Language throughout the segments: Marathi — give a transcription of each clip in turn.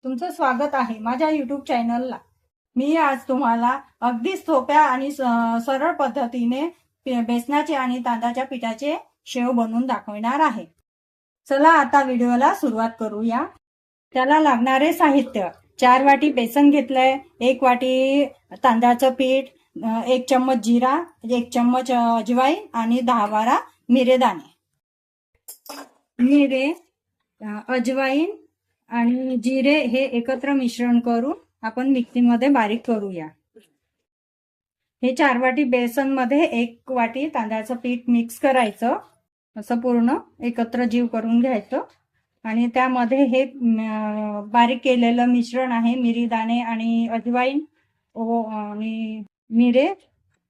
तुमचं स्वागत आहे माझ्या युट्यूब चॅनलला। मी आज तुम्हाला अगदी सोप्या आणि सरळ पद्धतीने बेसनाचे आणि तांदळाच्या पिठाचे शेव बनवून दाखवणार आहे। चला आता व्हिडिओला सुरुवात करूया। त्याला लागणारे साहित्य: 4 वाटी बेसन घेतलंय, 1 वाटी तांदळाचं पीठ, 1 चम्मच जिरा, 1 चम्मच अजवाईन आणि 10-12 मिरे दाणे। मिरे, अजवाईन आणि जिरे हे एकत्र मिश्रण करून आपण मिक्सीमध्ये बारीक करूया। हे 4 वाटी बेसन मध्ये 1 वाटी तांदळाचं पीठ मिक्स करायचं, असं पूर्ण एकत्र जीव करून घ्यायचं आणि त्यामध्ये हे बारीक केलेलं मिश्रण आहे, मिरी दाणे आणि अजवाईन आणि मिरे,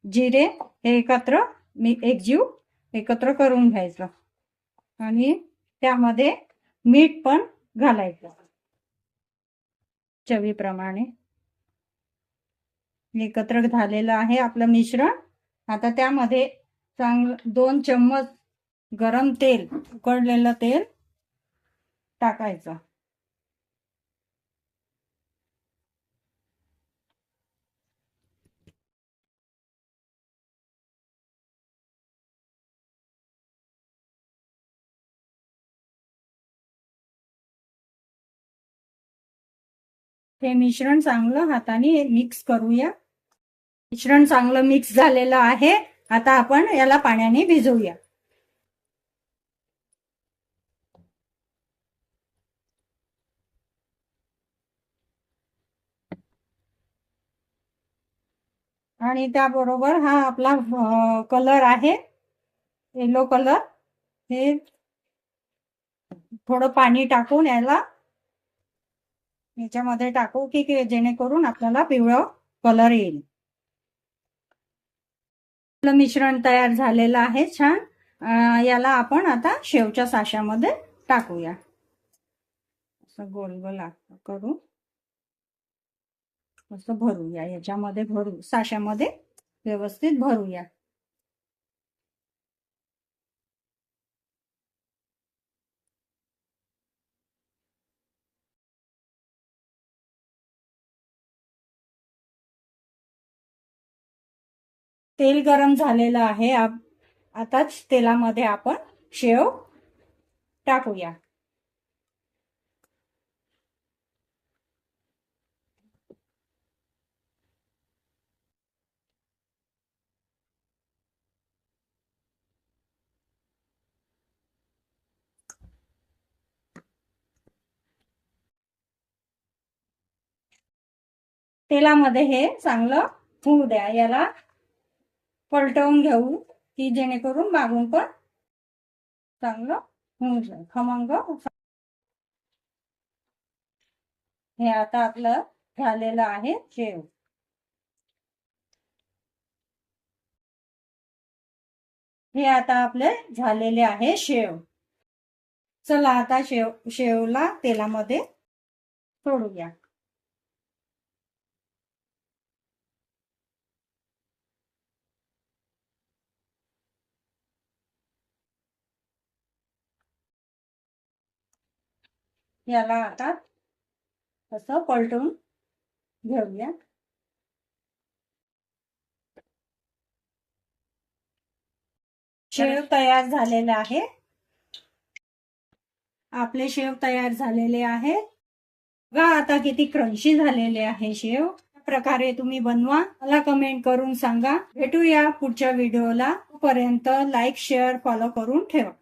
जिरे हे एकत्र एकत्र करून घ्यायचं आणि त्यामध्ये मीठ पण घालायचं चवीप्रमाणे। एकत्र झालेलं आहे आपलं मिश्रण। आता त्यामध्ये 2 चम्मच गरम तेल, उकळलेलं तेल टाकायचं। हे मिश्रण चांगलं हाताने मिक्स करूया। मिश्रण चांगलं मिक्स झालेलं आहे। आता आपण याला पाण्याने भिजवूया। आणि त्याबरोबर हा आपला कलर आहे, येलो कलर, हे थोडं पाणी टाकून याच्यामध्ये टाकू की जेणेकरून आपल्याला पिवळा कलर येईल। मिश्रण तयार झालेलं आहे छान। याला आपण आता शेवच्या साच्यामध्ये टाकूया, असं गोल गोल करू, असं भरूया, याच्यामध्ये भरू, साच्यामध्ये व्यवस्थित भरूया। तेल गरम झालेलं आहे। आताच तेलामध्ये आपण शेव टाकूया। तेलामध्ये हे चांगलं होऊ द्या, याला पलटवून घेऊ की जेणेकरून मागून पण चांगलं होऊन जाईल, खमंग। हे आता आपलं झालेलं आहे शेव। हे आता आपले झालेले आहे शेव। चला आता शेवला तेलामध्ये सोडूया। याला आता असं पलटून घेऊया। शेव तयार झालेले आहे, आपले शेव तयार झालेले आहे। बघा आता किती क्रंची झालेले आहे शेव। प्रकारे तुम्ही बनवा, मला कमेंट करून सांगा। भेटूया पुढच्या व्हिडिओला, तोपर्यंत लाईक, शेअर, फॉलो करून ठेवा।